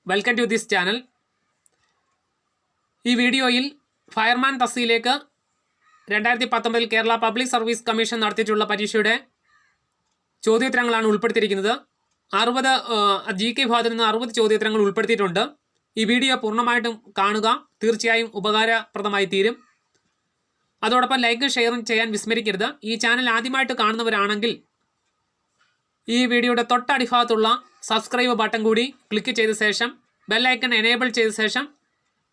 Welcome to this channel. ഈ വീഡിയോയിൽ fireman തസ്തികയിലേക്ക് 2019 കേരള പബ്ലിക് സർവീസ് കമ്മീഷൻ നടത്തിയിട്ടുള്ള പരീക്ഷയുടെ ചോദ്യോത്തരങ്ങളാണ് ഉൾപ്പെടുത്തിയിരിക്കുന്നത്. 60 GK വിഭാഗത്തിൽ നിന്ന് 60 ചോദ്യോത്തരങ്ങൾ ഉൾപ്പെടുത്തിയിട്ടുണ്ട്. ഈ വീഡിയോ പൂർണ്ണമായിട്ടും കാണുക, തീർച്ചയായും ഉപകാരപ്രദമായി തീരും. അതോടൊപ്പം ലൈക്കും ഷെയറും ചെയ്യാൻ വിസ്മരിക്കരുത്. ഈ ചാനൽ ആദ്യമായിട്ട് കാണുന്നവരാണെങ്കിൽ ഈ വീഡിയോയുടെ തൊട്ടടിഭാഗത്തുള്ള സബ്സ്ക്രൈബ് ബട്ടൺ കൂടി ക്ലിക്ക് ചെയ്ത ശേഷം ബെല്ലൈക്കൺ എനേബിൾ ചെയ്ത ശേഷം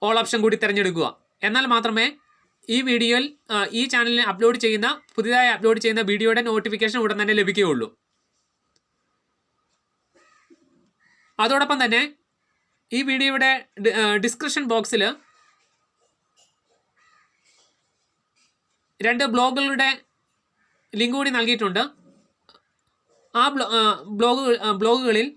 ഓൾ ഓപ്ഷൻ കൂടി തിരഞ്ഞെടുക്കുക. എന്നാൽ മാത്രമേ ഈ വീഡിയോയിൽ ഈ ചാനലിൽ പുതിയതായി അപ്ലോഡ് ചെയ്യുന്ന വീഡിയോയുടെ നോട്ടിഫിക്കേഷൻ ഉടൻ തന്നെ ലഭിക്കുകയുള്ളൂ. അതോടൊപ്പം തന്നെ ഈ വീഡിയോയുടെ ഡിസ്ക്രിപ്ഷൻ ബോക്സിൽ 2 ബ്ലോഗുകളുടെ ലിങ്ക് കൂടി നൽകിയിട്ടുണ്ട്. ആ ബ്ലോഗുകളിൽ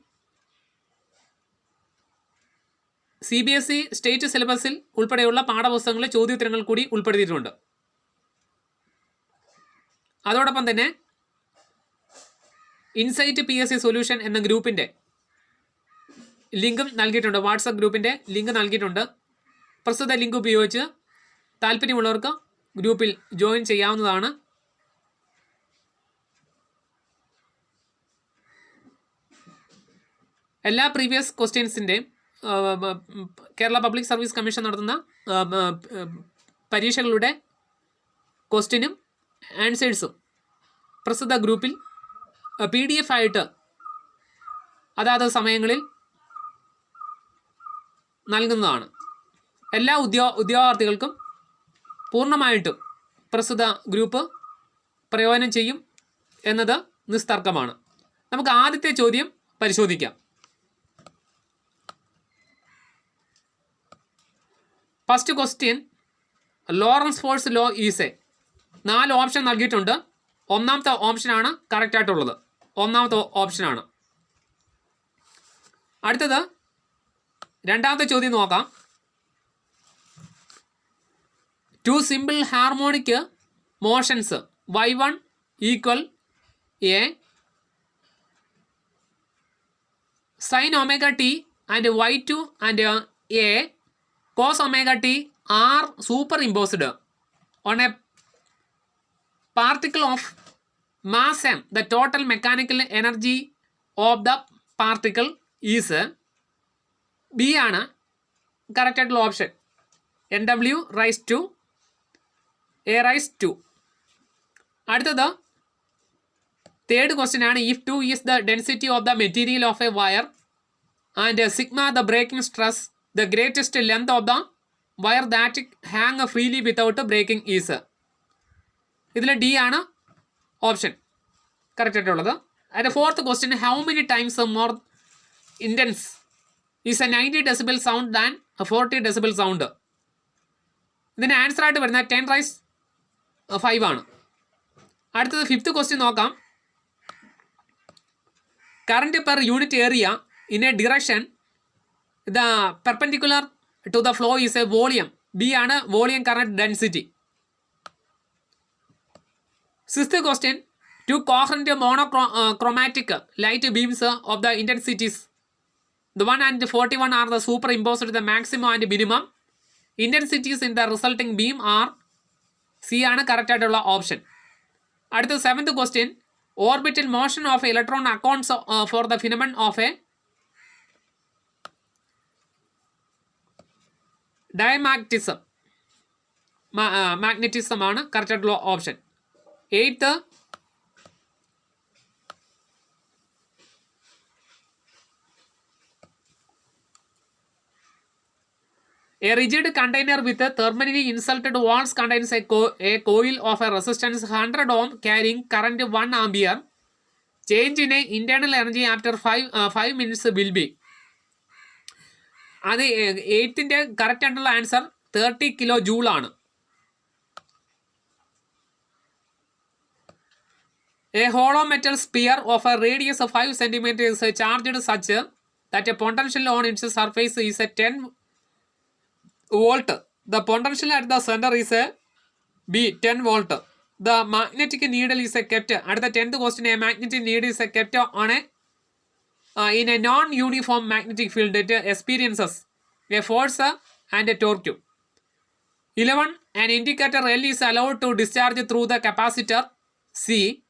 CBSE സ്റ്റേറ്റ് സിലബസിൽ ഉൾപ്പെടെയുള്ള പാഠപുസ്തകങ്ങളിലെ ചോദ്യോത്തരങ്ങൾ കൂടി ഉൾപ്പെടുത്തിയിട്ടുണ്ട്. അതോടൊപ്പം തന്നെ ഇൻസൈറ്റ് PSC സൊല്യൂഷൻ എന്ന ഗ്രൂപ്പിൻ്റെ ലിങ്കും നൽകിയിട്ടുണ്ട്. വാട്സപ്പ് ഗ്രൂപ്പിൻ്റെ ലിങ്ക് നൽകിയിട്ടുണ്ട്. പ്രസ്തുത ലിങ്ക് ഉപയോഗിച്ച് താല്പര്യമുള്ളവർക്ക് ഗ്രൂപ്പിൽ ജോയിൻ ചെയ്യാവുന്നതാണ്. എല്ലാ പ്രീവിയസ് ക്വസ്റ്റ്യൻസിൻ്റെയും കേരള പബ്ലിക് സർവീസ് കമ്മീഷൻ നടത്തുന്ന പരീക്ഷകളുടെ ക്വസ്റ്റ്യനും ആൻസേഴ്സും പ്രസ്തുത ഗ്രൂപ്പിൽ PDF ആയിട്ട് അതാത് സമയങ്ങളിൽ നൽകുന്നതാണ്. എല്ലാ ഉദ്യോഗാർത്ഥികൾക്കും പൂർണ്ണമായിട്ടും പ്രസ്തുത ഗ്രൂപ്പ് പ്രയോജനം ചെയ്യും എന്നത് നിസ്തർക്കമാണ്. നമുക്ക് ആദ്യത്തെ ചോദ്യം പരിശോധിക്കാം. First question, Lorentz force law is 4 option നൽകിയിട്ടുണ്ട്. ഒന്നാമത്തെ ഓപ്ഷനാണ് കറക്റ്റായിട്ടുള്ളത്. ഒന്നാമത്തെ ഓപ്ഷനാണ്. അടുത്തത് രണ്ടാമത്തെ ചോദ്യം നോക്കാം. 2 simple harmonic motions y1 equal a sin omega t and y2 and a cos omega t are superimposed on a particle of mass m. The total mechanical energy of the particle is B ആണ് correct ആയിട്ടുള്ള option. NW raise to A raise to. അടുത്തത് third question ആണ്. If 2 is the density of the material of a wire and sigma the breaking stress, the greatest length of the wire that hang freely without breaking is. ഇതിൽ D ആണ് option correct ആയിട്ടുള്ളത്. അതിൻ്റെ fourth question, how many times more intense is a 90 decibel sound than 40 decibel sound. ഇതിന് answer ആയിട്ട് വരുന്ന 10 raise 5 ആണ്. അടുത്തത് fifth question നോക്കാം. Current per unit area in a direction the perpendicular to the flow is a volume. B ആണ് volume current density. Sixth question, 2 coherent monochromatic light beams of the intensities the 1 and 41 are the superimposed the maximum and minimum intensities in the resulting beam are. C ആണ് correct ആയിട്ടുള്ള option. അടുത്ത seventh question, orbital motion of electron accounts for the phenomenon of a diamagnetism magnetism ആണ് correct ആയിട്ടുള്ള option. Eighth, a rigid container with a thermally insulated walls contains a coil of a resistance 100 ohm carrying current 1 ampere. Change in a internal energy after 5 minutes will be. അത് 8ന്റെ correct ആയിട്ടുള്ള answer 30 kJ ആണ്. A hollow metal sphere of a radius of 5 cm is charged such that a potential on its surface is a 10 volt. The potential at the center is a B 10 volt. The magnetic needle is kept. At the 10th question, a magnetic needle is kept on a in a non-uniform magnetic field, it experiences a force and a torque. 11. An indicator L is allowed to discharge through the capacitor C.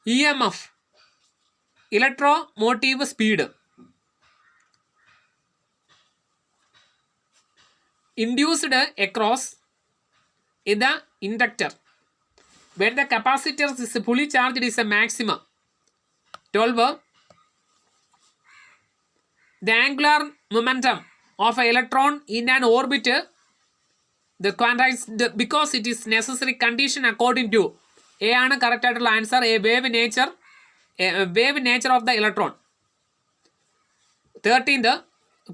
EMF, electromotive speed, induced across the inductor when the capacitor is fully charged is a maximum. 12. The angular momentum of an electron in an orbit, the quantized because it is necessary condition according to A ആണ് correct ആയിട്ടുള്ള answer. A wave nature of the electron. 13th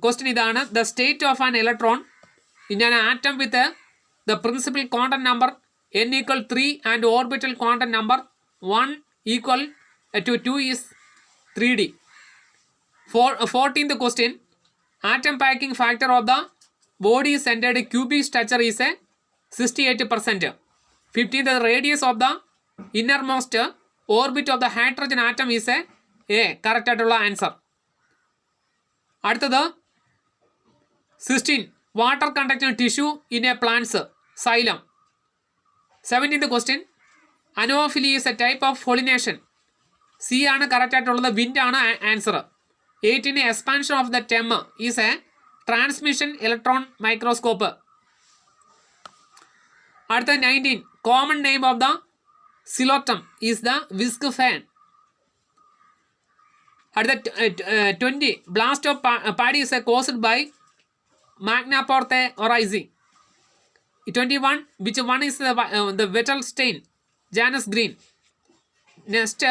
question ഇതാണ്. The state of an electron in an atom with the principal quantum number n equal 3 and orbital quantum number 1 equal to 2 is 3d. 14th question. Atom packing factor of the body centered cubic structure is a 68%. 15th, the radius of the innermost orbit of the hydrogen atom is a correct ആയിട്ടുള്ള answer. അടുത്തത് 16. Water conducting tissue in a plants xylem. 17th question. Anemophily is a type of pollination. C ആണ് correct ആയിട്ടുള്ളത്. Wind ആണ് answer. 18. Expansion of the TEM is a transmission electron microscope. അടുത്ത 19. Common name of the psilotum is the whisk fern. അടുത്ത 20. Blast of paddy is a caused by Magna Porte or Rising. 21. Which one is the Vettel stain? Janus Green. Next.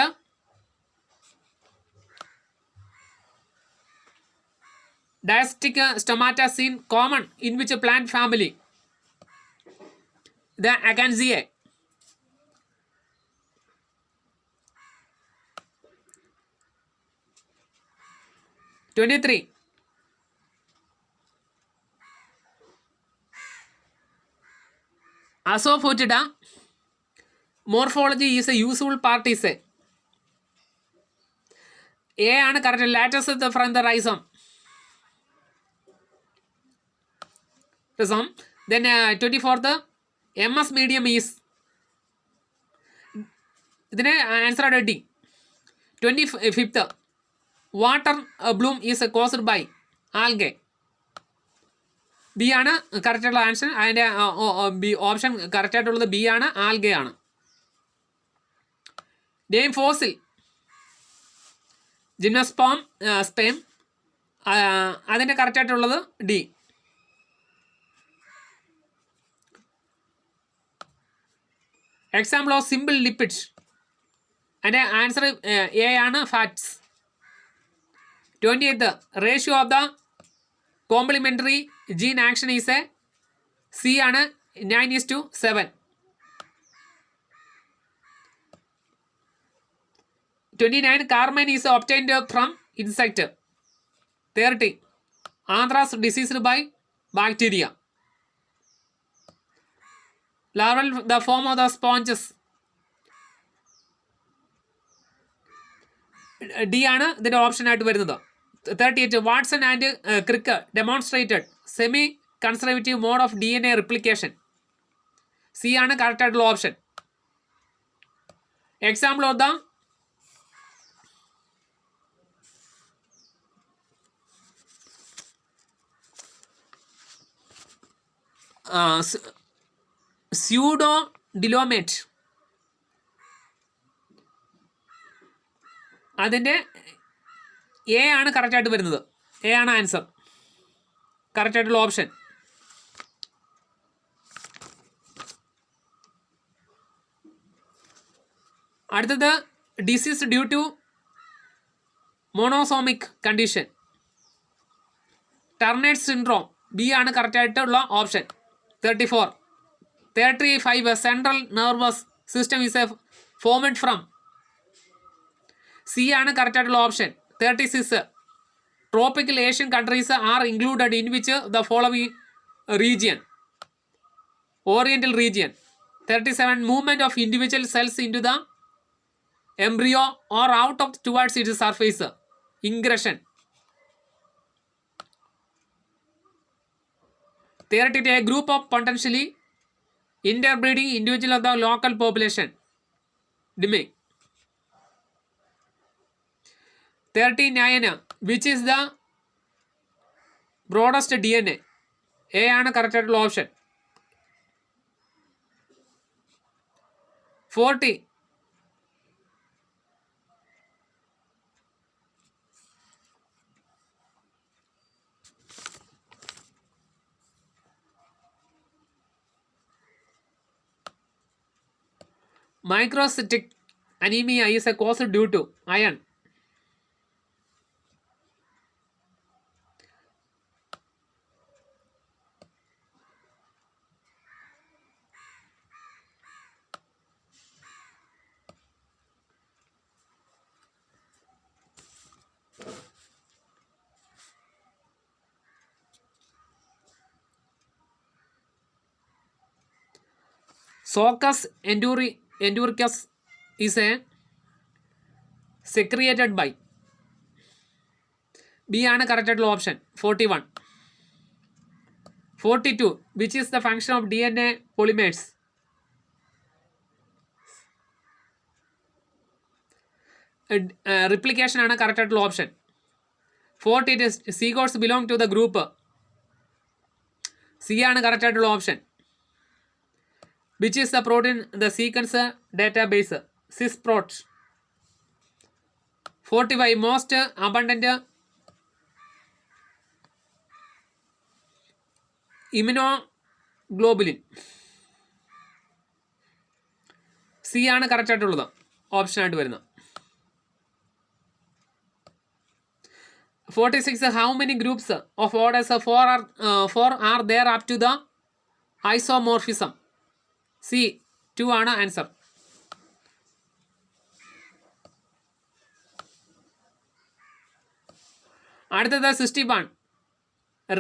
Diastic stomata seen common in which plant family? The Acanthinaceae. 23. Asophotida morphology is a useful part is a ആണ് correct. lattice from the rhizome. Then 24th MS medium is ഇതിന് answer ആണ് D. 25th water bloom is caused by algae. B ആണ് correct ആയിട്ടുള്ള answer. അതിൻ്റെ B option correct ആയിട്ടുള്ളത് B ആണ്, algae ആണ്. Name fossil gymnosperm sperm. അതിൻ്റെ correct ആയിട്ടുള്ളത് D. Example of simple lipids. അതിൻ്റെ ആൻസർ എ ആണ്, fats. 28th ratio of the complementary gene action is a C ആണ്, 9:7. 29 carmine is obtained from insect. 30 anthrax diseased by bacteria. Larval the form of the sponges. D ആണ് ഇതിൻ്റെ option ആയിട്ട് വരുന്നത്. 38 Watson and Crick demonstrated semi conservative mode of DNA replication. C ആണ് correct ആയിട്ടുള്ള option. Example of the pseudocoelomate. അതിൻ്റെ A ആണ് കറക്റ്റായിട്ട് വരുന്നത്. എ ആണ് ആൻസർ, കറക്റ്റായിട്ടുള്ള ഓപ്ഷൻ. അടുത്തത് disease due to monosomic condition. Turner syndrome. B ആണ് കറക്റ്റായിട്ടുള്ള option. 34 35 central nervous system is a formed from. C ആണ് കറക്റ്റായിട്ടുള്ള option. 36 tropical Asian countries are included in which the following region. Oriental region. 37 movement of individual cells into the embryo or out of towards its surface. ingression. 32, a group of potentially interbreeding individual of the local population. Dimming. 39, which is the broadest DNA? A ആണ് correct ആയിട്ടുള്ള option. 40, microcytic anemia is a cause due to iron. Soccus enduricus is a secreted by. B ആണ് correct ആയിട്ടുള്ള option. 41. 42, which is the function of DNA polymers? Replication ആണ് correct ആയിട്ടുള്ള option. 48, seagoats belong to the group. C ആണ് correct ആയിട്ടുള്ള option. Which is the protein the sequence database? Sysprot. 45, most abundant immunoglobulin. C ആണ് correct ആയിട്ടുള്ളത് option ആയിട്ട് വരുന്നത്. 46, how many groups of orders 4 are there up to the isomorphism? C 2 ആണ് answer. അടുത്തത് 61,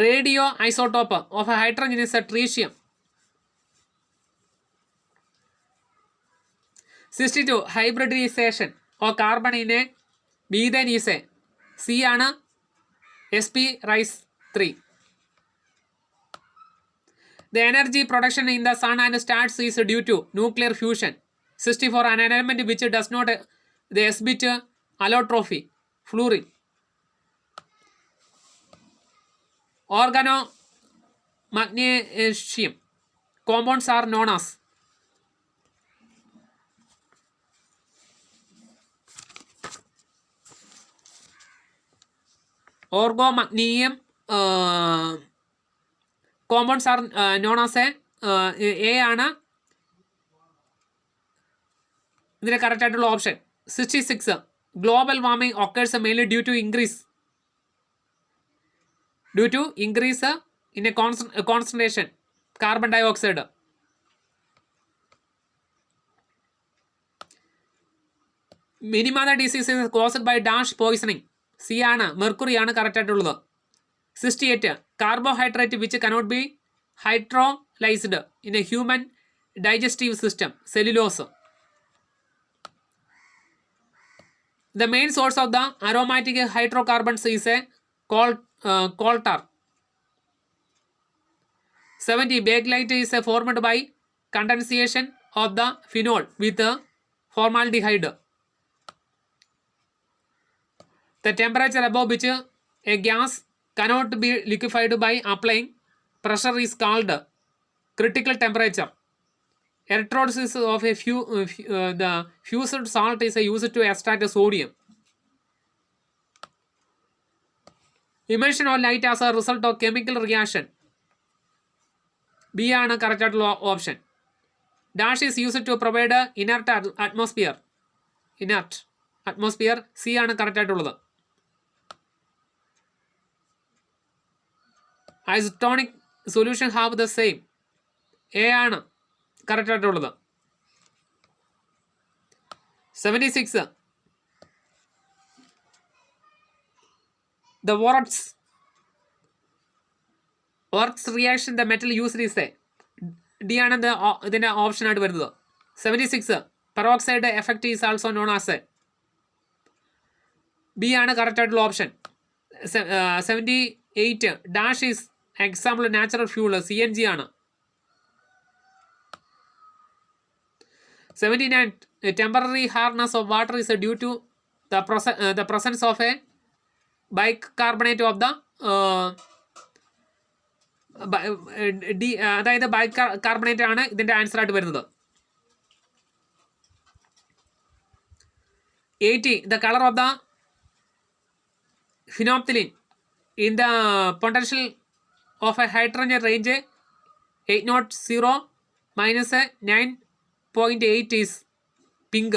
radio isotope of hydrogen is tritium. 62, hybridisation of carbon in a methane is a. C ആണ് sp raise 3. The energy production in the sun and stars is due to nuclear fusion. 64, an element which does not the exhibit allotrophy. Fluorine. Organomagnesium compounds are known as. Organomagnesium compounds are known as A ആണ് ഇതിന്റെ correct ആയിട്ടുള്ള option. 66, global warming occurs mainly due to increase in a concentration carbon dioxide. Minima disease is caused by dash poisoning. C ആണ് mercury ആണ് correct ആയിട്ടുള്ളത്. 68, carbohydrate which cannot be hydrolyzed in a human digestive system. Cellulose. The main source of the aromatic hydrocarbons is a coal tar. 70, bakelite is formed by condensation of the phenol with formaldehyde. The temperature above which a gas cannot be liquefied by applying pressure is called critical temperature. Electrolysis of the fused salt is used to extract sodium. Emission of light as a result of chemical reaction. B ആണ് correct ആയിട്ടുള്ള option. Dash is used to provide inert atmosphere. C ആണ് correct ആയിട്ടുള്ളത്. Isotonic solution have the same. A ആണ് correct ആയിട്ടുള്ളത്. 76, the Worts reaction the metal used is a. D ആണ് ഇതിൻ്റെ option ആയിട്ട് വരുന്നത്. 76, peroxide effect is also known as a. B ആണ് correct ആയിട്ടുള്ള option. 78 dash is example natural fuel CNG ആണ്. 79 temporary hardness of water is due to the presence of a bicarbonate of the അതായത് bicarbonate ആണ് ഇതിൻ്റെ answer ആയിട്ട് വരുന്നത്. 80 the color of the phenolphthalein in the potential of a hydrogen range 800 minus 9.8 is pink.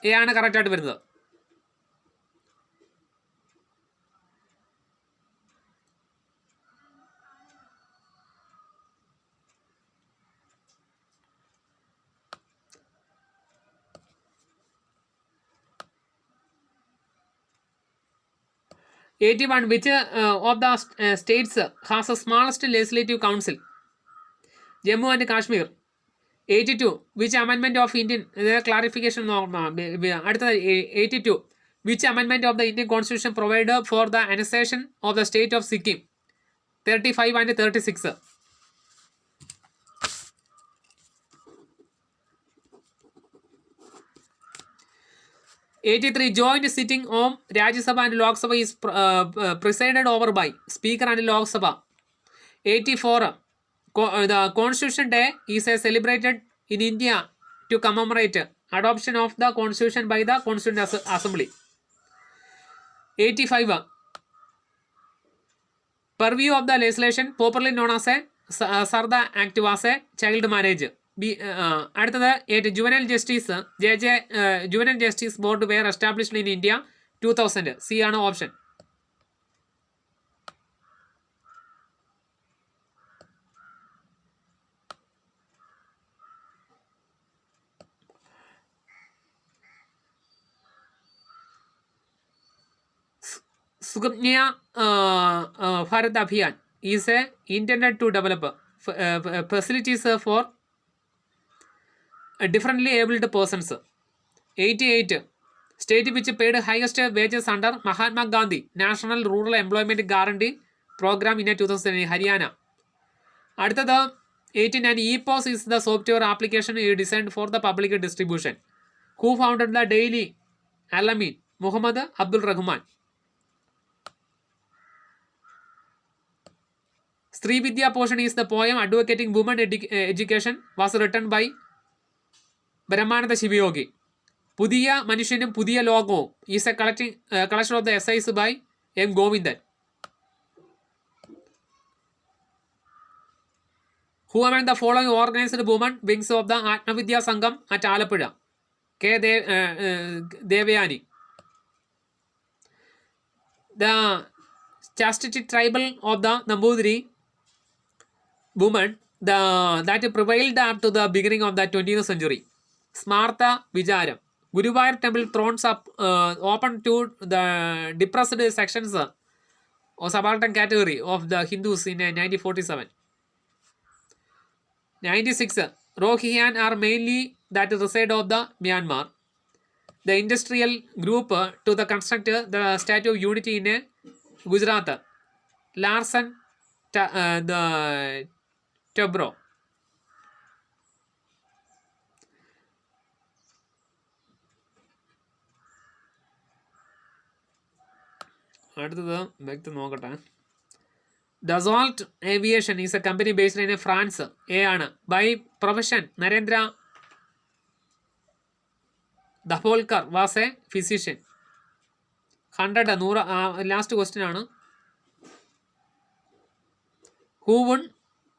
A ആണ് correct ആയിട്ട് വരുന്നത്. '81 which of the states has the smallest legislative council? Jammu and Kashmir. 82 which amendment of Indian clarification അടുത്തത് 82 which amendment of the Indian Constitution provided for the annexation of the state of Sikkim? 35 and 36. 83 joint sitting of Rajya Sabha and Lok Sabha is presided over by Speaker and Lok Sabha. 84 the Constitution Day is celebrated in India to commemorate adoption of the Constitution by the Constituent Assembly. 85 purview of the legislation popularly known as a Sarda Act was a child marriage. അടുത്തത് 8 juvenile justice juvenile justice board were established in India 2000. C ആണ് option. Suganya Bharat Abhiyan is intended to develop facilities for differently abled persons. 88 state which paid highest wages under Mahatma Gandhi National Rural Employment Guarantee Program in 2000 Haryana. അടുത്തത് 89 EPOS is the software application designed for the public distribution. Who founded the Daily Alamein? Muhammad Abdul Rahman. Sri Vidya portion is the poem advocating women education was written by Brahmananda Shivayogi. പുതിയ മനുഷ്യനും പുതിയ ലോകവും is a collection of the essays by M Govindan. Who among the following organized women wings of the Atmavidya Sangam at Alappuzha? K. Devayani. The chastity tribal of the Nambudiri woman that prevailed up to the beginning of the 20th century. Smartha Vijaram. Guruvayur temple thrones up open to the depressed sections or subaltern category of the Hindus in 1947. 96 Rohingya are mainly that reside of the Myanmar. The industrial group to the construct the Statue of Unity in Gujarat. Larsen the Tobro. അടുത്തത് വ്യക്തി നോക്കട്ടെ. Dassault Aviation is a company based in France. A ആണ്. By profession Narendra Dabholkar was a physician. 100 last question ആണ്. Who won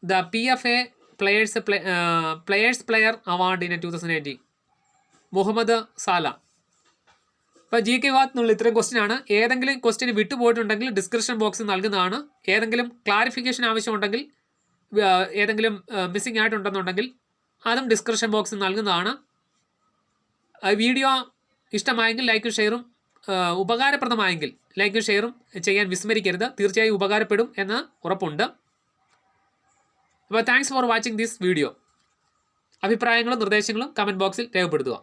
the PFA Players Player Award in 2018? Muhammad സാല. ഇപ്പോൾ GK ഭാഗത്തുനിന്നുള്ള ഇത്രയും question ആണ്. ഏതെങ്കിലും question വിട്ടുപോയിട്ടുണ്ടെങ്കിൽ description ബോക്സിൽ നൽകുന്നതാണ്. ഏതെങ്കിലും ക്ലാരിഫിക്കേഷൻ ആവശ്യമുണ്ടെങ്കിൽ ഏതെങ്കിലും മിസ്സിംഗ് ആയിട്ടുണ്ടെന്നുണ്ടെങ്കിൽ അതും ഡിസ്ക്രിപ്ഷൻ ബോക്സിൽ നൽകുന്നതാണ്. വീഡിയോ ഇഷ്ടമായെങ്കിൽ ലൈക്കും ഷെയറും ഉപകാരപ്രദമായെങ്കിൽ ലൈക്കും ഷെയറും ചെയ്യാൻ വിസ്മരിക്കരുത്. തീർച്ചയായും ഉപകാരപ്പെടും എന്ന് ഉറപ്പുണ്ട്. അപ്പോൾ thanks for watching this video. അഭിപ്രായങ്ങളും നിർദ്ദേശങ്ങളും കമൻറ്റ് ബോക്സിൽ രേഖപ്പെടുത്തുക.